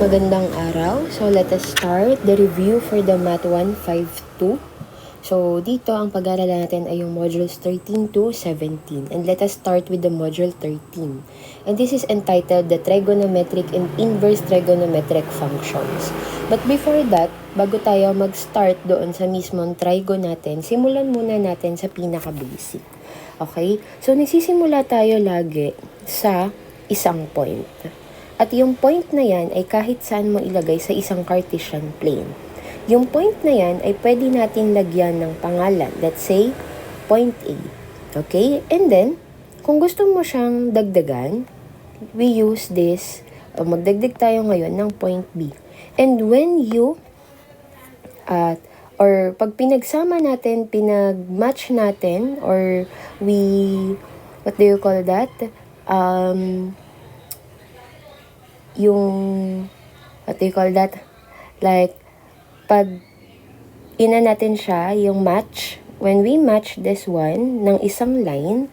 Magandang araw. So, let us start the review for the Math 152. So, dito ang pag-aaralan natin ay yung modules 13 to 17. And let us start with the module 13. And this is entitled the trigonometric and inverse trigonometric functions. But before that, bago tayo mag-start doon sa mismong trigo natin, simulan muna natin sa pinaka-basic. Okay? So, nagsisimula tayo lagi sa isang point. At yung point na yan ay kahit saan mo ilagay sa isang Cartesian plane. Yung point na yan ay pwede natin lagyan ng pangalan. Let's say, point A. Okay? And then, kung gusto mo siyang dagdagan, we use this, magdagdag tayo ngayon ng point B. And when you, or pag pinagsama natin, pinag-match natin, or we, what do you call that? Like, pag ina natin siya, yung match, when we match this one ng isang line,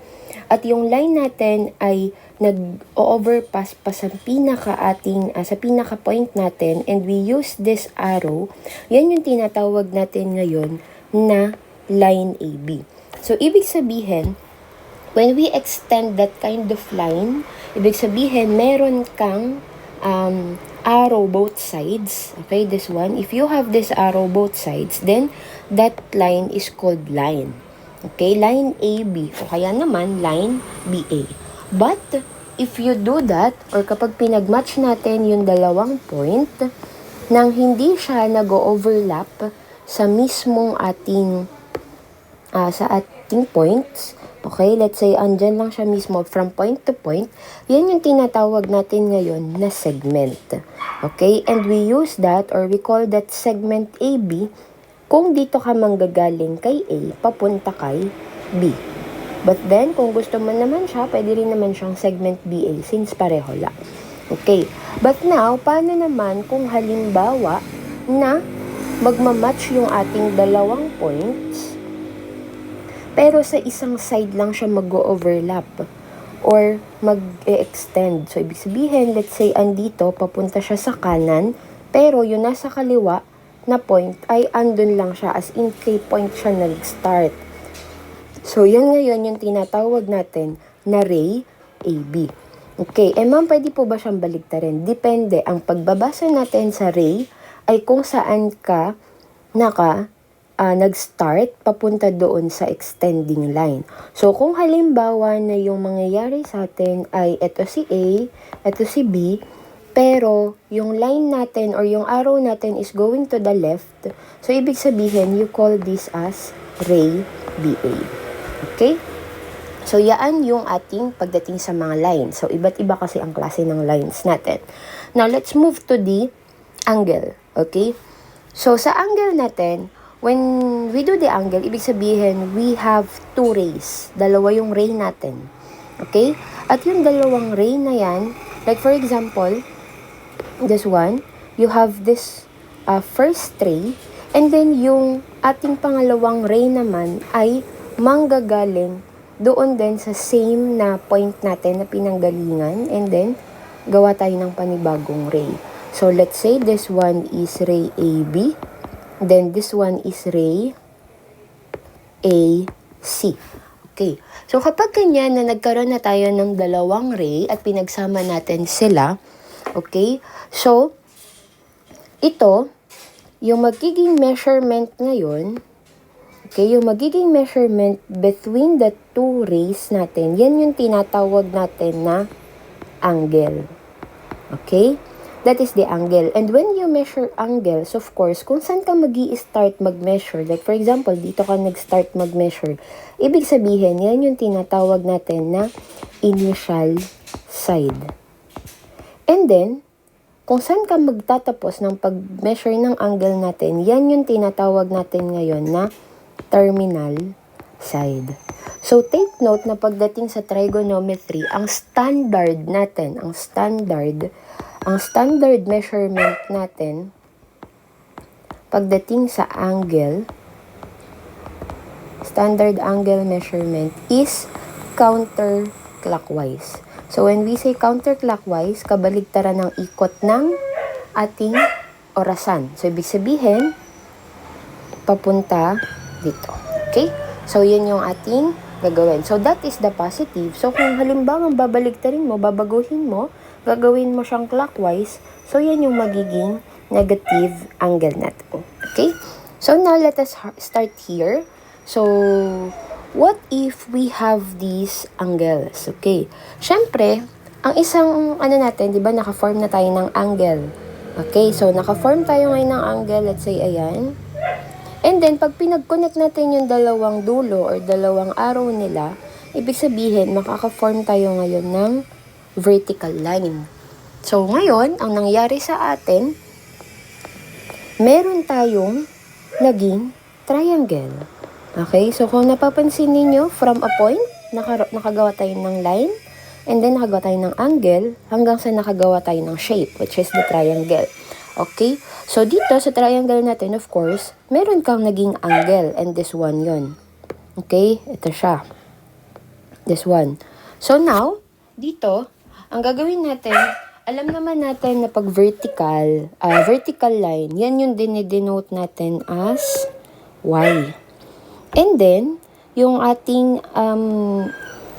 at yung line natin ay nag-overpass pa sa sa pinaka-point natin, and we use this arrow, yan yung tinatawag natin ngayon na line AB. So, ibig sabihin, when we extend that kind of line, ibig sabihin, meron kang arrow both sides. Okay, this one. If you have this arrow both sides, then that line is called line. Okay, line AB. O kaya naman, line BA. But, if you do that, or kapag pinag-match natin yung dalawang point, nang hindi siya nag-overlap sa mismong ating points, okay, let's say, andyan lang siya mismo from point to point, yan yung tinatawag natin ngayon na segment. Okay, and we use that, or we call that segment AB, kung dito ka manggagaling kay A, papunta kay B. But then, kung gusto mo naman siya, pwede rin naman siyang segment BA, since pareho lang. Okay, but now, paano naman kung halimbawa na magmamatch yung ating dalawang points, pero sa isang side lang siya mag-overlap or mag-extend. So, ibig sabihin, let's say, andito, papunta siya sa kanan, pero yung nasa kaliwa na point ay andun lang siya, as in kay point siya nag-start. So, yan ngayon yung tinatawag natin na ray AB. Okay, ma'am, pwede po ba siyang baligtarin? Depende. Ang pagbabasa natin sa ray ay kung saan ka nag-start papunta doon sa extending line. So, kung halimbawa na yung mangyayari sa atin ay ito si A, ito si B, pero yung line natin or yung arrow natin is going to the left, so ibig sabihin, you call this as ray BA. Okay? So, yaan yung ating pagdating sa mga lines. So, iba't iba kasi ang klase ng lines natin. Now, let's move to the angle. Okay? So, sa angle natin, when we do the angle, ibig sabihin, we have two rays. Dalawa yung ray natin. Okay? At yung dalawang ray na yan, like for example, this one, you have this first ray, and then yung ating pangalawang ray naman ay manggagaling doon din sa same na point natin na pinanggalingan, and then gawa tayo ng panibagong ray. So, let's say this one is ray AB. Then, this one is ray AC. Okay. So, kapag ganyan na nagkaroon na tayo ng dalawang ray at pinagsama natin sila, okay, so, ito, yung magiging measurement ngayon, okay, yung magiging measurement between the two rays natin, yan yung tinatawag natin na angle. Okay? That is the angle. And when you measure angles, of course, kung saan ka mag-i-start mag-measure, like for example, dito ka nag-start mag-measure, ibig sabihin, yan yung tinatawag natin na initial side. And then, kung saan ka magtatapos ng pag-measure ng angle natin, yan yung tinatawag natin ngayon na terminal side. So, take note na pagdating sa trigonometry, ang standard measurement natin pagdating sa angle, standard angle measurement is counterclockwise. So, when we say counterclockwise, kabaligtaran ng ikot ng ating orasan. So, ibig sabihin, papunta dito. Okay? So, yun yung ating gagawin. So, that is the positive. So, kung halimbawa babaligtarin mo, babaguhin mo, gagawin mo siyang clockwise, so, yan yung magiging negative angle natin. Okay? So, now, let us start here. So, what if we have these angles? Okay. Siyempre, ang isang, natin, di ba, naka-form na tayo ng angle. Okay, so, naka-form tayo ngayon ng angle, let's say, ayan. And then, pag pinag-connect natin yung dalawang dulo or dalawang arrow nila, ibig sabihin, makaka-form tayo ngayon ng vertical line. So, ngayon, ang nangyari sa atin, meron tayong naging triangle. Okay, so kung napapansin ninyo, from a point, nakagawa tayo ng line, and then nakagawa tayo ng angle, hanggang sa nakagawa tayo ng shape, which is the triangle. Okay, so dito sa triangle natin, of course, meron kang naging angle, and this one yon. Okay, ito siya. This one. So now, dito, ang gagawin natin, alam naman natin na pag vertical line, yan yung dinidenote natin as Y. And then, yung ating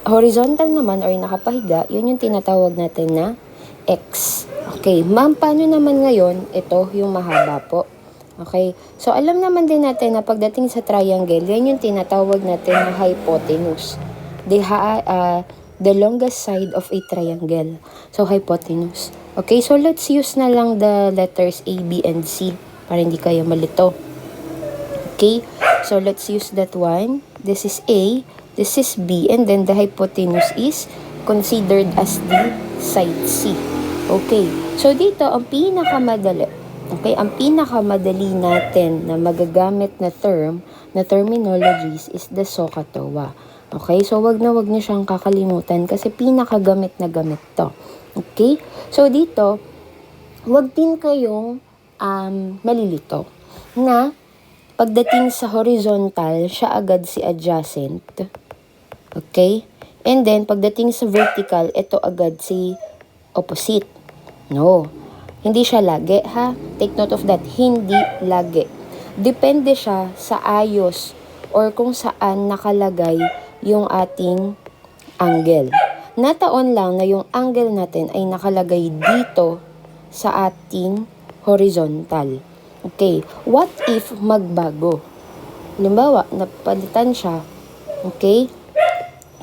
horizontal naman or nakapahiga, yun yung tinatawag natin na X. Okay, ma'am, paano naman ngayon? Ito yung mahaba po. Okay, so alam naman din natin na pagdating sa triangle, yan yung tinatawag natin na hypotenuse. The longest side of a triangle. So, hypotenuse. Okay, so let's use na lang the letters A, B, and C para hindi kayo malito. Okay, so let's use that one. This is A, this is B, and then the hypotenuse is considered as the side C. Okay, so dito, ang pinakamadali, ang pinakamadali natin na magagamit na terminologies is the SOHCAHTOA. Okay, so wag niyo siyang kakalimutan kasi pinakagamit na gamit to. Okay, so dito, wag din kayong malilito na pagdating sa horizontal, siya agad si adjacent. Okay, and then pagdating sa vertical, ito agad si opposite. No, hindi siya lagi ha. Take note of that, hindi lagi. Depende siya sa ayos or kung saan nakalagay yung ating angle. Nataon lang na yung angle natin ay nakalagay dito sa ating horizontal. Okay, what if magbago? Halimbawa, napalitan siya. Okay?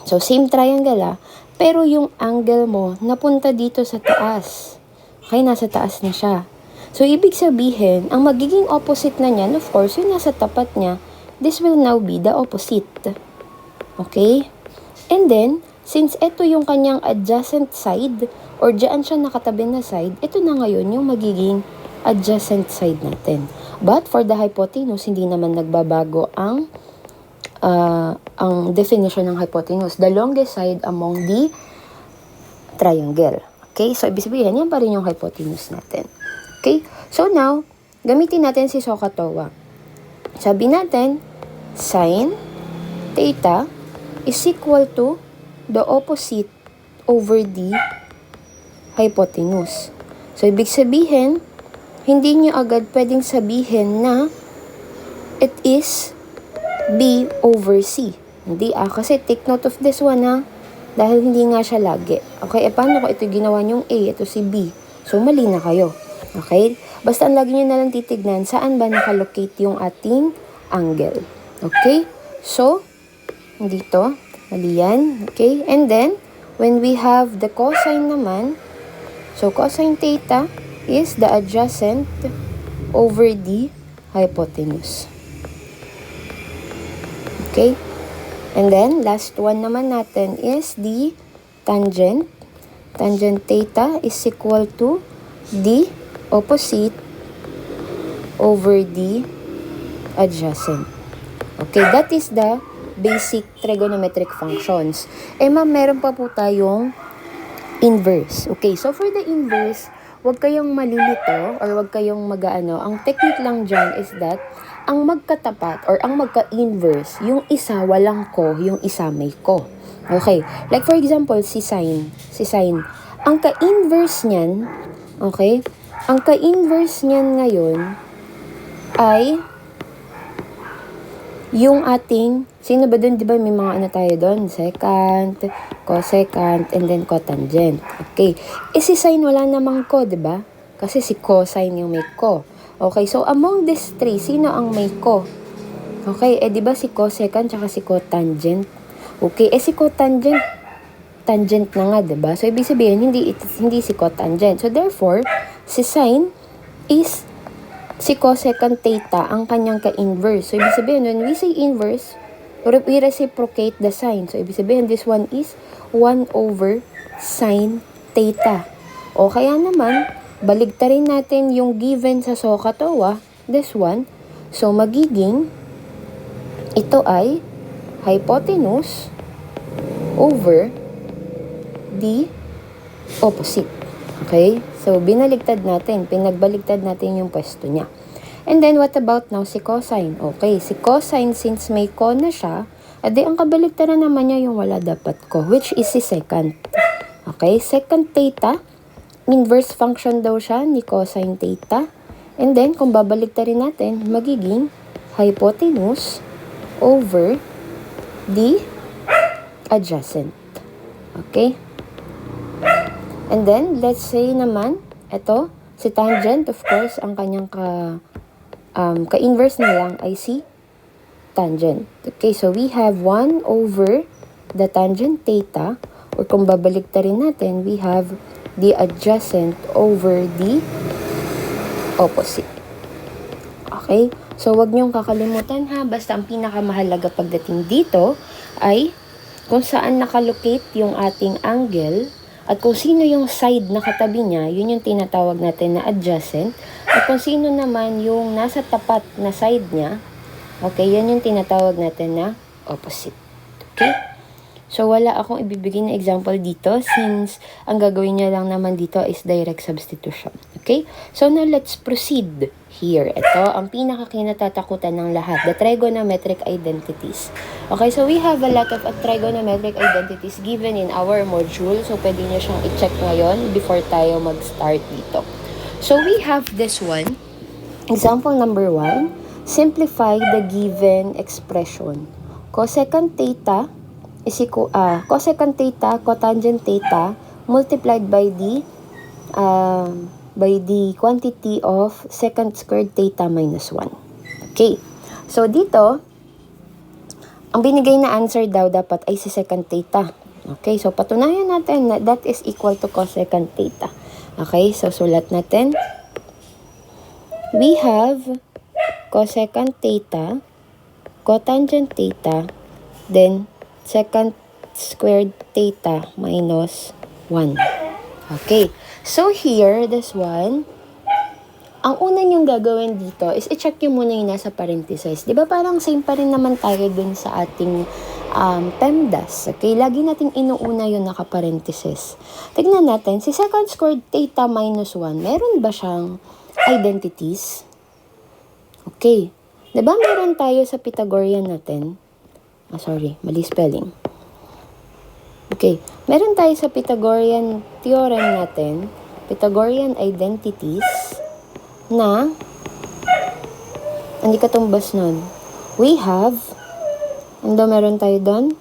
So, same triangle pero yung angle mo napunta dito sa taas. Okay, nasa taas na siya. So, ibig sabihin, ang magiging opposite na niyan, of course, yung nasa tapat niya, this will now be the opposite. Okay? And then, since ito yung kanyang adjacent side, or dyan siya nakatabi na side, ito na ngayon yung magiging adjacent side natin. But for the hypotenuse, hindi naman nagbabago ang definition ng hypotenuse. The longest side among the triangle. Okay? So, ibig sabihin, yan pa rin yung hypotenuse natin. Okay? So, now, gamitin natin si SOHCAHTOA. Sabi natin, sin theta is equal to the opposite over the hypotenuse. So, ibig sabihin, hindi nyo agad pwedeng sabihin na it is B over C. Hindi kasi take note of this one dahil hindi nga siya lagi. Okay, paano ko ito ginawa nyong A, ito si B. So, mali na kayo. Okay? Basta ang lagi nyo nalang titignan saan ba nakalocate yung ating angle. Okay? So, dito, mali yan. Okay? And then, when we have the cosine naman, so cosine theta is the adjacent over the hypotenuse. Okay? And then, last one naman natin is the tangent. Tangent theta is equal to the opposite over the adjacent. Okay, that is the basic trigonometric functions. Ma'am, meron pa po tayong inverse. Okay, so for the inverse, wag kayong malilito or wag kayong mag-ano. Ang technique lang dyan is that ang magkatapat or ang magka-inverse, yung isa walang ko, yung isa may ko. Okay, like for example, si sine. Ang ka-inverse niyan, okay, Ang ka-inverse niyan ngayon ay yung ating, sino ba dun, di ba may mga ano tayo dun? Secant, cosecant, and then cotangent. Okay. Si sine wala namang ko, di ba? Kasi si cosine yung may ko. Okay, so among these three, sino ang may ko? Okay, di ba si cosecant tsaka si cotangent? Okay, si cotangent, tangent na nga, di ba? So, ibig sabihin, hindi si cotangent. So, therefore, si sine is si cosecant theta ang kanyang ka-inverse. So, ibig sabihin, when we say inverse, we reciprocate the sign. So, ibig sabihin, this one is 1 over sine theta. O kaya naman, baligtarin natin yung given sa SOHCAHTOA, this one. So, magiging, ito ay hypotenuse over the opposite. Okay? So, binaligtad natin. Pinagbaligtad natin yung pwesto niya. And then, what about now si cosine? Okay, si cosine, since may ko na siya, edi ang kabaligtaran naman niya yung wala dapat ko, which is si secant. Okay, secant theta, inverse function daw siya ni cosine theta. And then, kung babaligtarin natin, magiging hypotenuse over the adjacent. Okay? And then, let's say naman, ito, si tangent, of course, ang kanyang ka-inverse na lang ay si tangent. Okay, so we have 1 over the tangent theta, or kung babaligtarin natin, we have the adjacent over the opposite. Okay, so wag niyong kakalimutan ha, basta ang pinakamahalaga pagdating dito ay kung saan nakalocate yung ating angle, at kung sino yung side na katabi niya, yun yung tinatawag natin na adjacent. At kung sino naman yung nasa tapat na side niya, okay, yan yung tinatawag natin na opposite. Okay? So, wala akong ibibigay na example dito since ang gagawin niya lang naman dito is direct substitution. Okay? So, now let's proceed here. Ito, ang pinakakinatatakutan ng lahat, the trigonometric identities. Okay, so we have a lot of trigonometric identities given in our module. So, pwede niyo siyang i-check ngayon before tayo mag-start dito. So, we have this one. Example number 1. Simplify the given expression. Cosecant theta is equal, cosecant theta, cotangent theta, multiplied by the quantity of secant squared theta minus 1. Okay. So, dito, ang binigay na answer daw dapat ay si secant theta. Okay. So, patunayan natin na that is equal to cosecant theta. Okay. So, sulat natin. We have cosecant theta, cotangent theta, then secant squared theta minus 1. Okay. So, here, this one, ang una niyong gagawin dito is i-check nyo muna yung nasa parenthesis. Diba parang same pa rin naman tayo dun sa ating PEMDAS. Okay, lagi natin inuuna yung naka-parenthesis. Tignan natin, si secant squared theta minus 1, meron ba siyang identities? Okay. Diba meron tayo sa Pythagorean natin? Mali spelling. Okay, meron tayo sa Pythagorean theorem natin, Pythagorean identities, na, hindi katumbas nun. We have, ano meron tayo doon?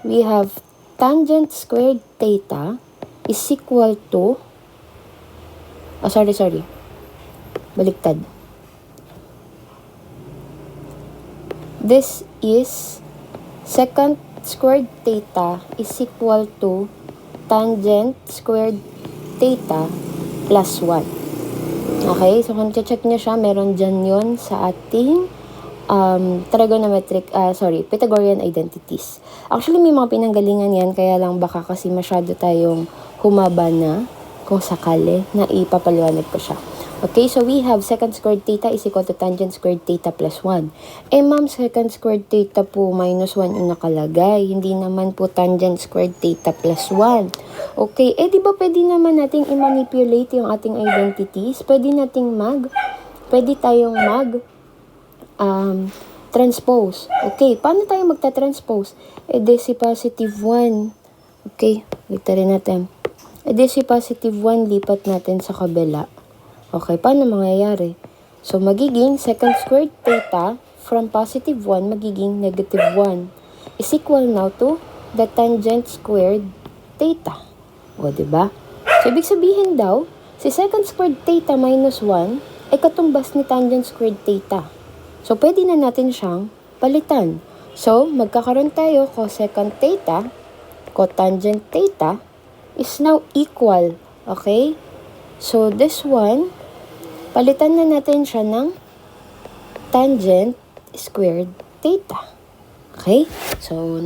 We have tangent squared theta is equal to, baliktad. This is secant squared theta is equal to tangent squared theta plus 1. Okay, so kung check nyo siya, meron dyan yun sa ating Pythagorean identities. Actually, may mga pinanggalingan yan, kaya lang baka kasi masyado tayong humaba na, kung sakali, na ipapaliwanag ko siya. Okay, so we have secant squared theta is equal to tangent squared theta plus 1. Ma'am, secant squared theta po minus 1 yung nakalagay. Hindi naman po tangent squared theta plus 1. Okay, di ba pwede naman nating i-manipulate yung ating identities? Pwede tayong transpose. Okay, paano tayo magta-transpose? Si positive 1. Okay, ito rin natin. Si positive 1, lipat natin sa kabila. Okay, paano mangyayari? So, magiging secant squared theta from positive 1 magiging negative 1 is equal now to the tangent squared theta. O, diba? So, ibig sabihin daw, si secant squared theta minus 1 ay katumbas ni tangent squared theta. So, pwede na natin siyang palitan. So, magkakaroon tayo cosecant theta, cotangent theta is now equal. Okay? So, this one, palitan na natin siya ng tangent squared theta. Okay? So,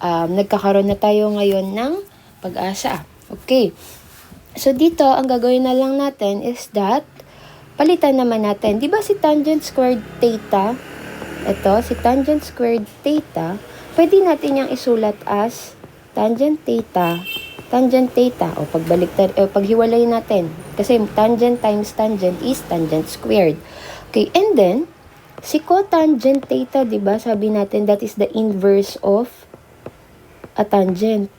nagkakaroon na tayo ngayon ng pag-asa. Okay. So, dito, ang gagawin na lang natin is that, palitan naman natin. Di ba si tangent squared theta, ito, si tangent squared theta, pwede natin yung isulat as tangent theta, o pagbaliktad, paghiwalay natin. Kasi tangent times tangent is tangent squared. Okay, and then, si cotangent theta, di ba, sabi natin that is the inverse of a tangent.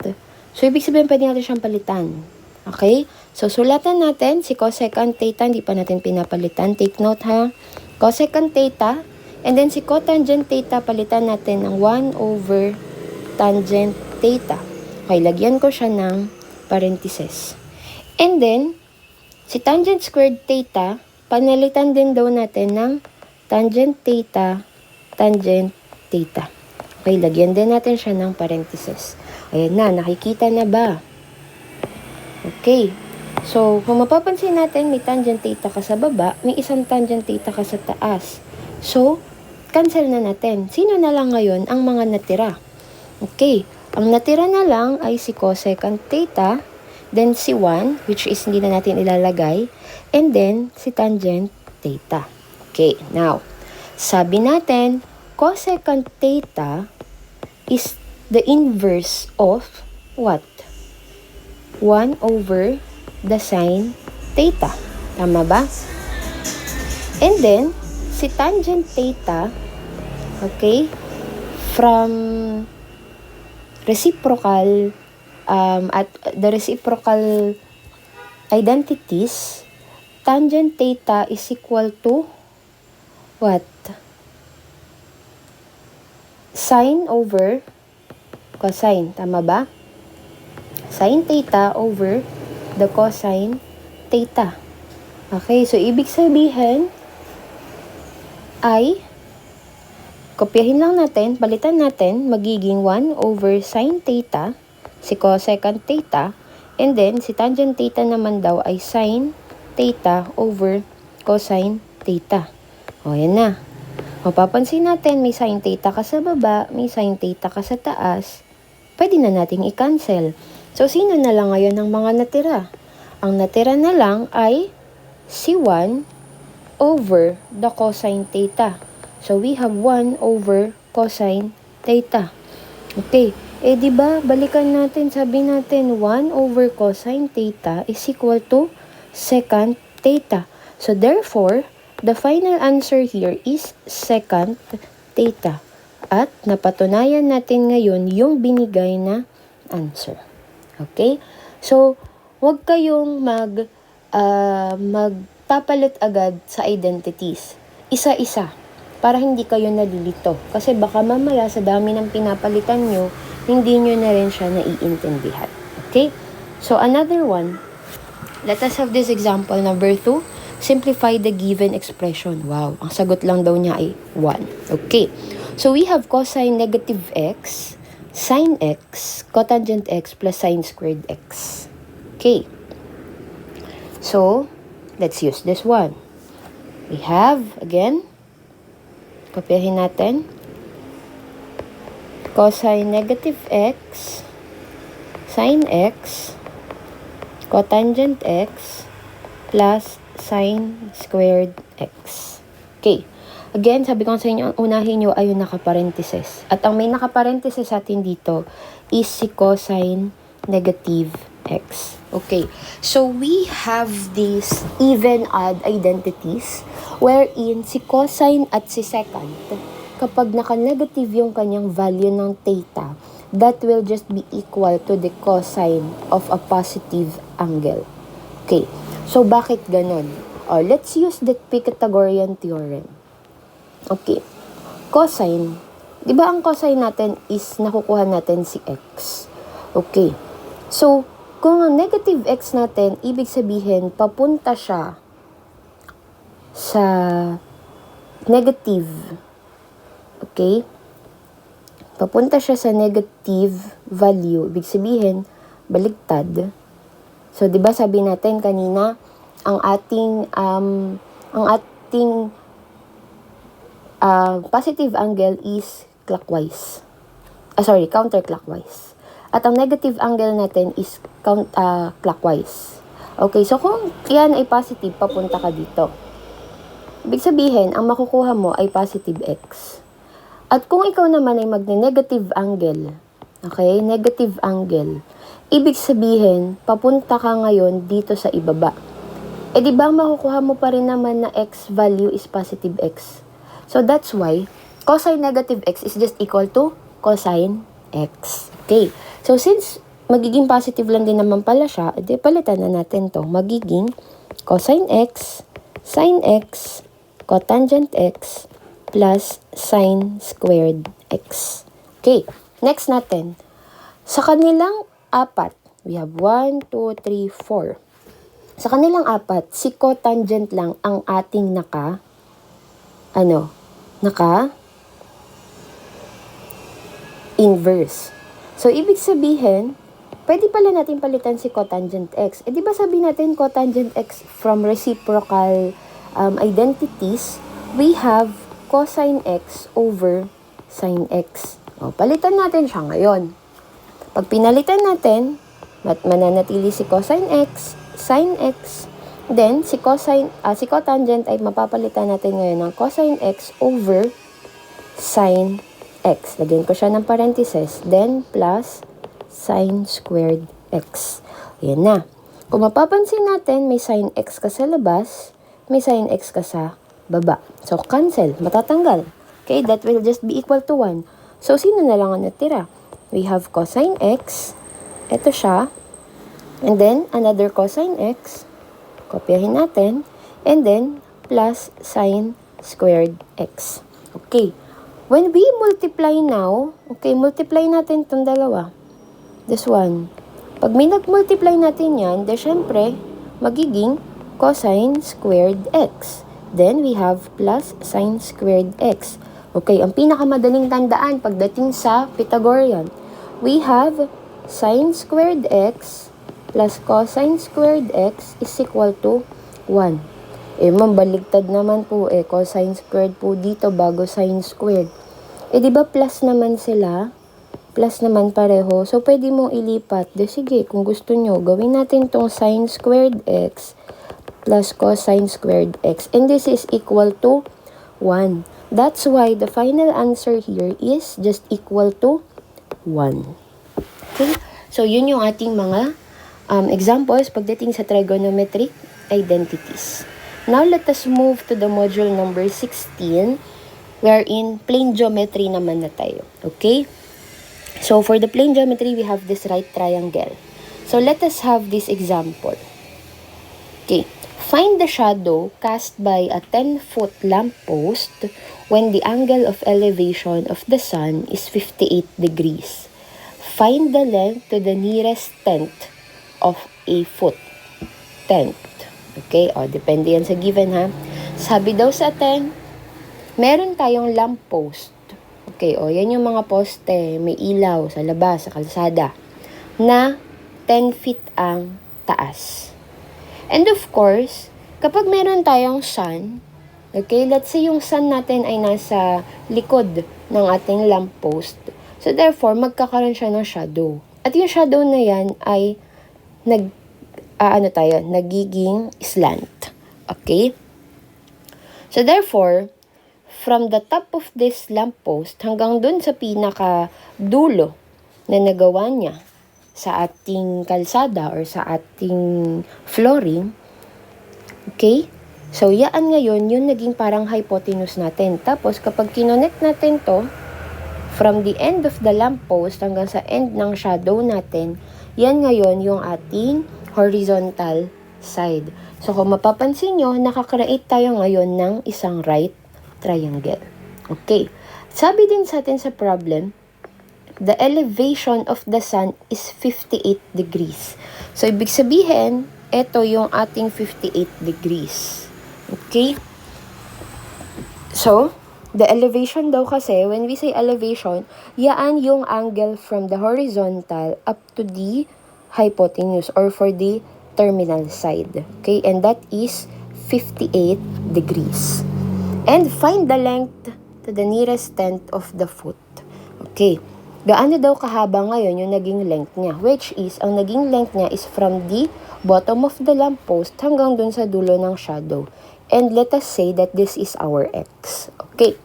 So, ibig sabihin, pwede natin siyang palitan. Okay? So, sulatan natin si cosecant theta, hindi pa natin pinapalitan. Take note ha. Cosecant theta, and then si cotangent theta, palitan natin ng 1 over tangent theta. Okay, lagyan ko siya ng parenthesis. And then, si tangent squared theta, panalitan din daw natin ng tangent theta, tangent theta. Okay, lagyan din natin siya ng parenthesis. Ayan na, nakikita na ba? Okay. So, kung mapapansin natin, may tangent theta ka sa baba, may isang tangent theta ka sa taas. So, cancel na natin. Sino na lang ngayon ang mga natira? Okay. Ang natira na lang ay si cosecant theta, then si 1, which is hindi na natin ilalagay, and then si tangent theta. Okay. Now, sabi natin, cosecant theta is the inverse of what? 1 over the sine theta. Tama ba? And then, si tangent theta, okay, from reciprocal, at the reciprocal identities, tangent theta is equal to what? Sine over cosine. Tama ba? Sine theta over the cosine theta. Okay, so ibig sabihin ay kopyahin lang natin, palitan natin, magiging 1 over sine theta, si cosecant theta, and then si tangent theta naman daw ay sine theta over cosine theta. O, yan na. Mapapansin natin, may sine theta ka sa baba, may sine theta ka sa taas. Pwede na nating i-cancel. So, sino na lang ngayon ang mga natira? Ang natira na lang ay si 1 over the cosine theta. So, we have 1 over cosine theta. Okay. Di ba, balikan natin, sabi natin, 1 over cosine theta is equal to secant theta. So, therefore, the final answer here is secant theta. At napatunayan natin ngayon yung binigay na answer. Okay? So, huwag kayong magpapalit agad sa identities. Isa-isa. Para hindi kayo nalilito. Kasi baka mamaya sa dami ng pinapalitan nyo, hindi nyo na rin siya naiintindihan. Okay? So, another one. Let us have this example number 2. Simplify the given expression. Wow, ang sagot lang daw niya ay 1. Okay. So, we have cosine negative x, sine x, cotangent x plus sine squared x. Okay. So, let's use this one. We have, again, kopyahin natin, cosine negative x, sine x, cotangent x, plus sine squared x. Okay. Again, sabi ko sa inyo, unahin nyo ay yung nakaparenthesis. At ang may nakaparenthesis sa atin dito is si cosine negative x. Okay. So, we have these even-odd identities wherein si cosine at si secant, kapag naka-negative yung kanyang value ng theta, that will just be equal to the cosine of a positive angle. Okay. So, bakit ganon? Let's use the Pythagorean theorem. Okay. Cosine. Di ba ang cosine natin is nakukuha natin si x? Okay. So, kung ang negative x natin, ibig sabihin, papunta siya sa negative. Okay? Papunta siya sa negative value. Ibig sabihin, baligtad. So, di ba sabi natin kanina, ang ating positive angle is clockwise. Counterclockwise. At ang negative angle natin is clockwise. Okay, so kung yan ay positive, papunta ka dito. Ibig sabihin, ang makukuha mo ay positive x. At kung ikaw naman ay magne-negative angle, okay, negative angle, ibig sabihin, papunta ka ngayon dito sa ibaba. Di ba makukuha mo pa rin naman na x value is positive x. So that's why, cosine negative x is just equal to cosine x. Okay, so since magiging positive lang din naman pala siya, palitan na natin to. Magiging cosine x, sin x, cotangent x, plus sine squared x. Okay, next natin. Sa kanilang apat, we have 1, 2, 3, 4. Sa kanilang apat, si cotangent lang ang ating inverse. So, ibig sabihin, pwede pala natin palitan si cotangent x. Di ba sabi natin cotangent x from reciprocal identities, we have cosine x over sin x. Palitan natin siya ngayon. Pag pinalitan natin, mananatili si cosine x, sin x, then si cotangent ay mapapalitan natin ngayon ng cosine x over sin x. Lagyan ko siya ng parentheses, then plus sin squared x. Ayan na. Kung mapapansin natin, may sin x ka sa labas, may sin x ka sa baba. So, cancel. Matatanggal. Okay, that will just be equal to 1. So, sino na lang ang natira? We have cosine x. Ito siya. And then, another cosine x. Kopyahin natin. And then, plus sin squared x. Okay. When we multiply now, okay, multiply natin itong dalawa. This one. Pag may nag-multiply natin yan, then syempre, magiging cosine squared x. Then, we have plus sine squared x. Okay, ang pinakamadaling tandaan pagdating sa Pythagorean. We have sine squared x plus cosine squared x is equal to 1. Mambaligtad naman po cosine squared po dito bago sine squared. Di ba plus naman sila? Plus naman pareho. So, pwede mong ilipat. Sige, kung gusto nyo, gawin natin tong sine squared x plus cosine squared x. And this is equal to 1. That's why the final answer here is just equal to 1. Okay? So, yun yung ating mga examples pagdating sa trigonometric identities. Now, let us move to the module number 16, wherein plane geometry naman na tayo. Okay? So, for the plane geometry, we have this right triangle. So, let us have this example. Okay. Find the shadow cast by a 10-foot lamppost when the angle of elevation of the sun is 58 degrees. Find the length to the nearest tenth of a foot. Tenth. Okay? Depende yan sa given, ha? Sabi daw sa 10, meron tayong lamppost. Okay, yan yung mga poste, may ilaw sa labas, sa kalsada, na 10 feet ang taas. And of course, kapag meron tayong sun, okay, let's say yung sun natin ay nasa likod ng ating lamppost. So therefore, magkakaroon siya ng shadow. At yung shadow na yan ay nagiging slant. Okay? So therefore, from the top of this lamppost hanggang dun sa pinaka dulo na nagawa niya sa ating kalsada or sa ating flooring, okay? So, yaan ngayon, yun naging parang hypotenuse natin. Tapos, kapag kinonect natin to, from the end of the lamppost hanggang sa end ng shadow natin, yan ngayon yung ating horizontal side. So, kung mapapansin nyo, nakakreate tayo ngayon ng isang right triangle. Okay. Sabi din sa atin sa problem, the elevation of the sun is 58 degrees. So, ibig sabihin, ito yung ating 58 degrees. Okay? So, the elevation daw kasi, when we say elevation, yaan yung angle from the horizontal up to the hypotenuse or for the terminal side. Okay? And that is 58 degrees. And find the length to the nearest tenth of the foot. Okay. Gaano daw kahaba ngayon yung naging length niya? Which is, ang naging length niya is from the bottom of the lamppost hanggang dun sa dulo ng shadow. And let us say that this is our x. Okay.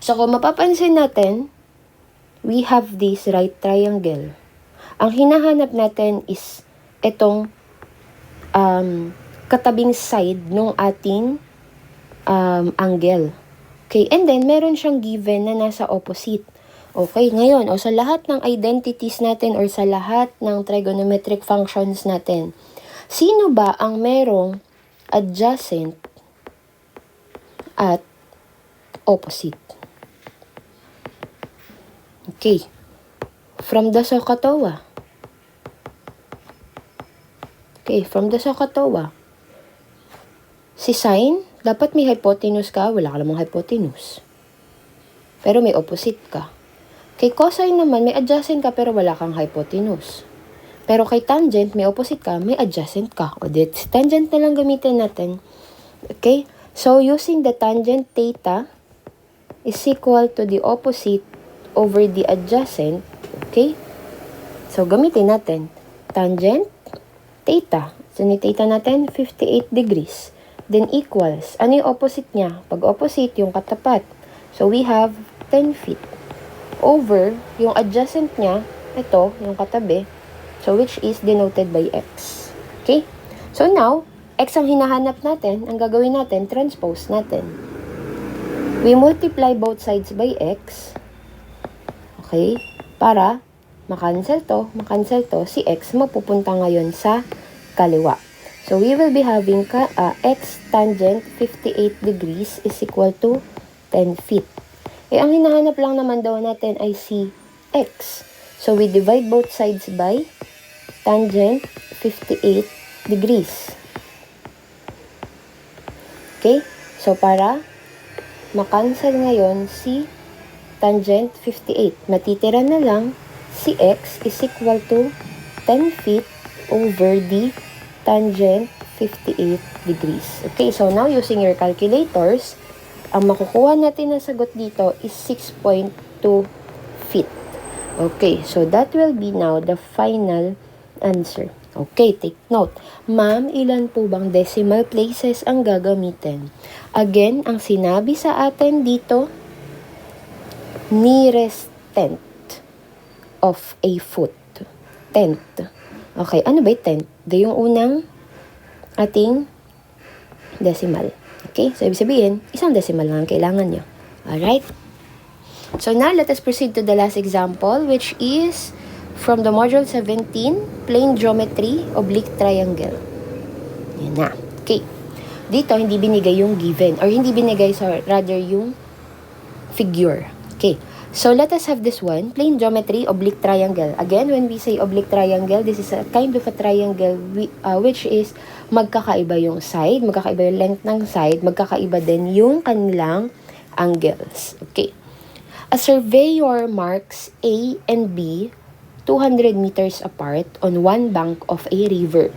So, kung mapapansin natin, we have this right triangle. Ang hinahanap natin is itong katabing side ng ating angle. Okay, and then meron siyang given na nasa opposite. Okay, ngayon, sa lahat ng identities natin or sa lahat ng trigonometric functions natin, sino ba ang merong adjacent at opposite? Okay, from the SOHCAHTOA. Okay, from the SOHCAHTOA. Si sine, dapat may hypotenuse ka, wala ka namang hypotenuse. Pero may opposite ka. Kay cosine naman, may adjacent ka pero wala kang hypotenuse. Pero kay tangent, may opposite ka, may adjacent ka. O dit, tangent na lang gamitin natin. Okay? So, using the tangent theta is equal to the opposite over the adjacent. Okay? So, gamitin natin. Tangent theta. So, ni theta natin, 58 degrees. Then equals, ano yung opposite niya? Pag opposite, yung katapat. So, we have 10 feet. Over, yung adjacent niya, ito, yung katabi. So, which is denoted by x. Okay? So, now, x ang hinahanap natin. Ang gagawin natin, transpose natin. We multiply both sides by x. Okay? Para makancel to, si x mapupunta ngayon sa kaliwa. So, we will be having x tangent 58 degrees is equal to 10 feet. Ang hinahanap lang naman daw natin ay si x. So, we divide both sides by tangent 58 degrees. Okay? So, para makancel ngayon si tangent 58. Matitira na lang si x is equal to 10 feet over the tangent 58 degrees. Okay, so now using your calculators, ang makukuha natin na sagot dito is 6.2 feet. Okay, so that will be now the final answer. Okay, take note. Ma'am, ilan po bang decimal places ang gagamitin? Again, ang sinabi sa atin dito, nearest tenth of a foot. Tenth. Okay, ano ba yung tenth? Ito yung unang ating decimal. Okay, so ibig sabihin, isang decimal lang ang kailangan nyo. Alright? So now, let us proceed to the last example, which is from the module 17, plane geometry, oblique triangle. Yan na. Okay. Dito, hindi binigay yung given, or hindi binigay, rather yung figure. Okay. So, let us have this one, plane geometry, oblique triangle. Again, when we say oblique triangle, this is a kind of a triangle which is magkakaiba yung side, magkakaiba yung length ng side, magkakaiba din yung kanilang angles. Okay. A surveyor marks A and B 200 meters apart on one bank of a river.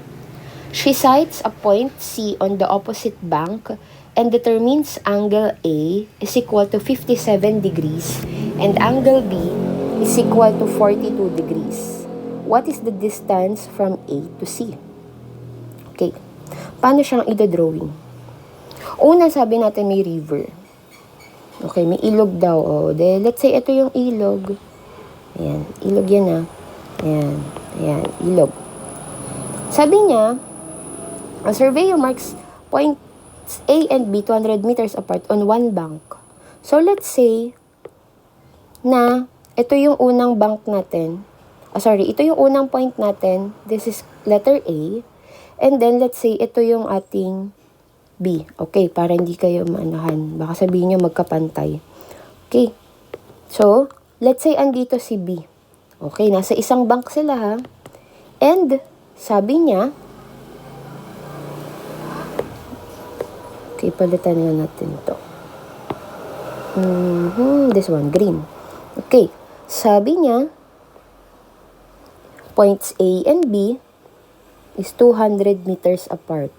She sights a point C on the opposite bank and determines angle A is equal to 57 degrees and angle B is equal to 42 degrees. What is the distance from A to C? Okay. Paano siyang ida-drawing? Una, sabi natin may river. Okay, may ilog daw. Let's say ito yung ilog. Ayan, ilog yan ah. Ayan, ilog. Sabi niya, a surveyor marks points A and B 200 meters apart on one bank. So, let's say na ito yung unang bank natin. Ito yung unang point natin. This is letter A. And then, let's say, ito yung ating B. Okay, para hindi kayo maanahan. Baka sabihin nyo magkapantay. Okay. So, let's say, andito si B. Okay, nasa isang bank sila ha. And, sabi niya, okay, palitan na natin to. This one, green. Okay, sabi niya, points A and B is 200 meters apart.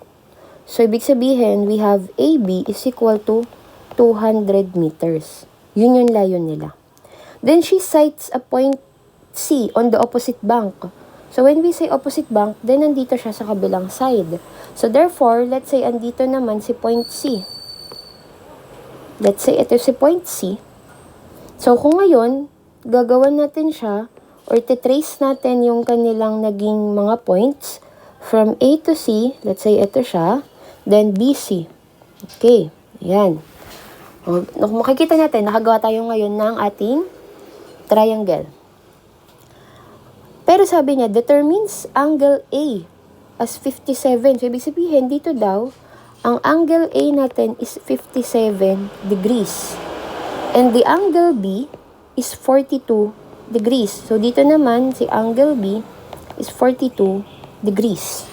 So, ibig sabihin, we have AB is equal to 200 meters. Yun yung layo nila. Then, she cites a point C on the opposite bank. So, when we say opposite bank, then nandito siya sa kabilang side. So, therefore, let's say, andito naman si point C. Let's say, ito si point C. So, kung ngayon, gagawan natin siya, or titrace natin yung kanilang naging mga points, from A to C, let's say, ito siya, then BC. Okay, ayan. O, makikita natin, nakagawa tayo ngayon ng ating triangle. Pero sabi niya, determines angle A as 57. So, ibig sabihin, dito daw, ang angle A natin is 57 degrees. And the angle B is 42 degrees. So, dito naman, si angle B is 42 degrees.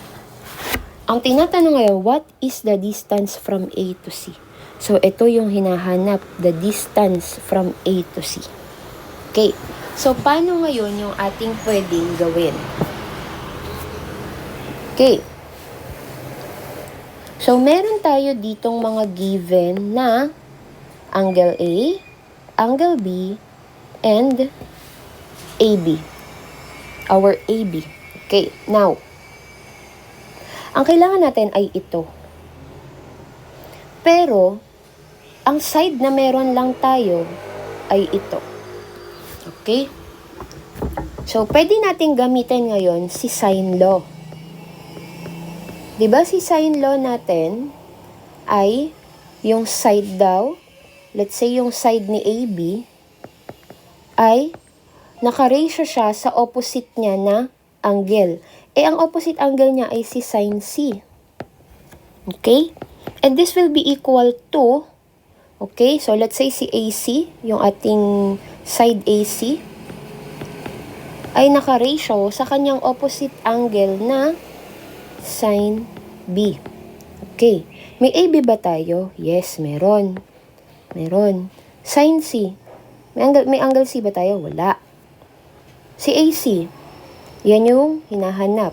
Ang tinatanong ngayon, what is the distance from A to C? So, ito yung hinahanap, the distance from A to C. Okay. So, paano ngayon yung ating pwedeng gawin? Okay. So, meron tayo ditong mga given na angle A, angle B, and AB. Our AB. Okay. Now, ang kailangan natin ay ito. Pero, ang side na meron lang tayo ay ito. Okay? So, pwede natin gamitin ngayon si sine law. Diba si sine law natin ay yung side daw, let's say yung side ni AB, ay naka-ratio siya sa opposite niya na angle. Eh, ang opposite angle niya ay si sine C. Okay? And this will be equal to, okay, so let's say si AC, yung ating side AC, ay naka-ratio sa kanyang opposite angle na sine B. Okay. May AB ba tayo? Yes, meron. Meron. Sine C. May angle C ba tayo? Wala. Si AC, yan yung hinahanap.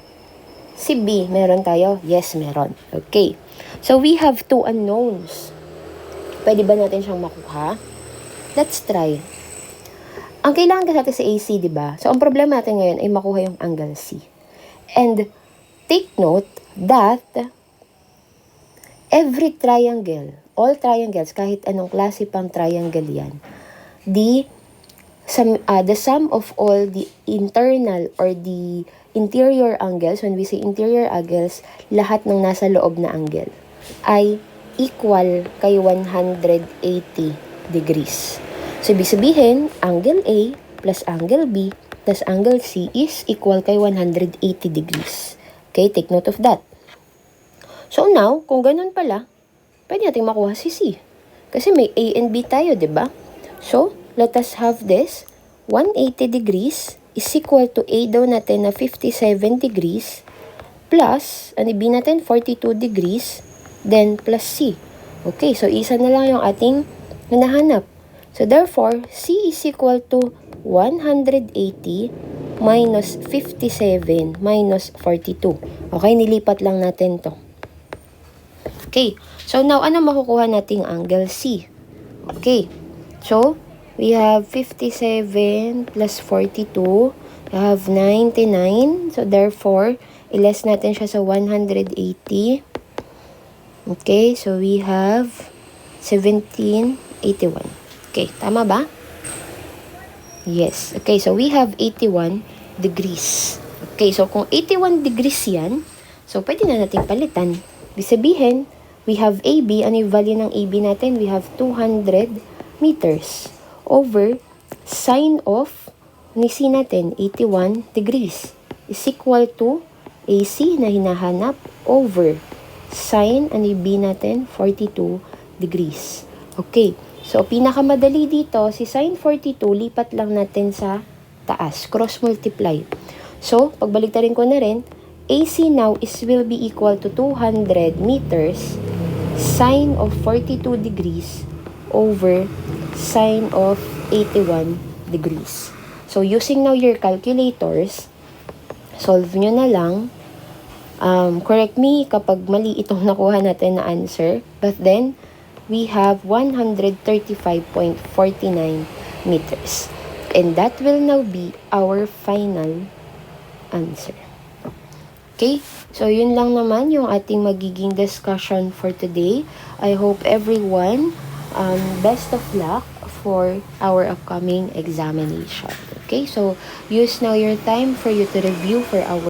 Si B, meron tayo? Yes, meron. Okay. So, we have two unknowns. Pwede ba natin siyang makuha? Let's try. Ang kailangan kasi natin si AC, di ba? So, ang problema natin ngayon ay makuha yung angle C. And, take note that every triangle, all triangles, kahit anong klase pang triangle yan, the sum of all the internal or the interior angles, when we say interior angles, lahat ng nasa loob na angle, ay equal kay 180 degrees. So, ibig sabihin, angle A plus angle B plus angle C is equal kay 180 degrees. Okay, take note of that. So, now, kung ganun pala, pwede natin makuha si C. Kasi may A and B tayo, diba? So, let us have this. 180 degrees is equal to A daw natin na 57 degrees plus, B natin, 42 degrees, then plus C. Okay, so isa na lang yung ating hinahanap. So, therefore, C is equal to 180 minus 57 minus 42. Okay, nilipat lang natin to. Okay, so now, ano makukuha nating angle C? Okay, so, we have 57 plus 42. We have 99. So, therefore, i-less natin siya sa 180. Okay, so we have 1781. Okay, tama ba? Yes. Okay, so we have 81 degrees. Okay, so kung 81 degrees yan, so pwede na natin palitan. Ibig sabihin, we have AB, ano yung value ng AB natin? We have 200 meters over sine of, C natin, 81 degrees is equal to AC na hinahanap over sine, ano yung B natin? 42 degrees. Okay. So, pinakamadali dito, si sine 42, lipat lang natin sa taas. Cross multiply. So, pagbaliktarin ko na rin, AC now will be equal to 200 meters sine of 42 degrees over sine of 81 degrees. So, using now your calculators, solve nyo na lang. Correct me kapag mali itong nakuha natin na answer. But then, we have 135.49 meters. And that will now be our final answer. Okay? So, yun lang naman yung ating magiging discussion for today. I hope everyone, best of luck for our upcoming examination. Okay? So, use now your time for you to review for our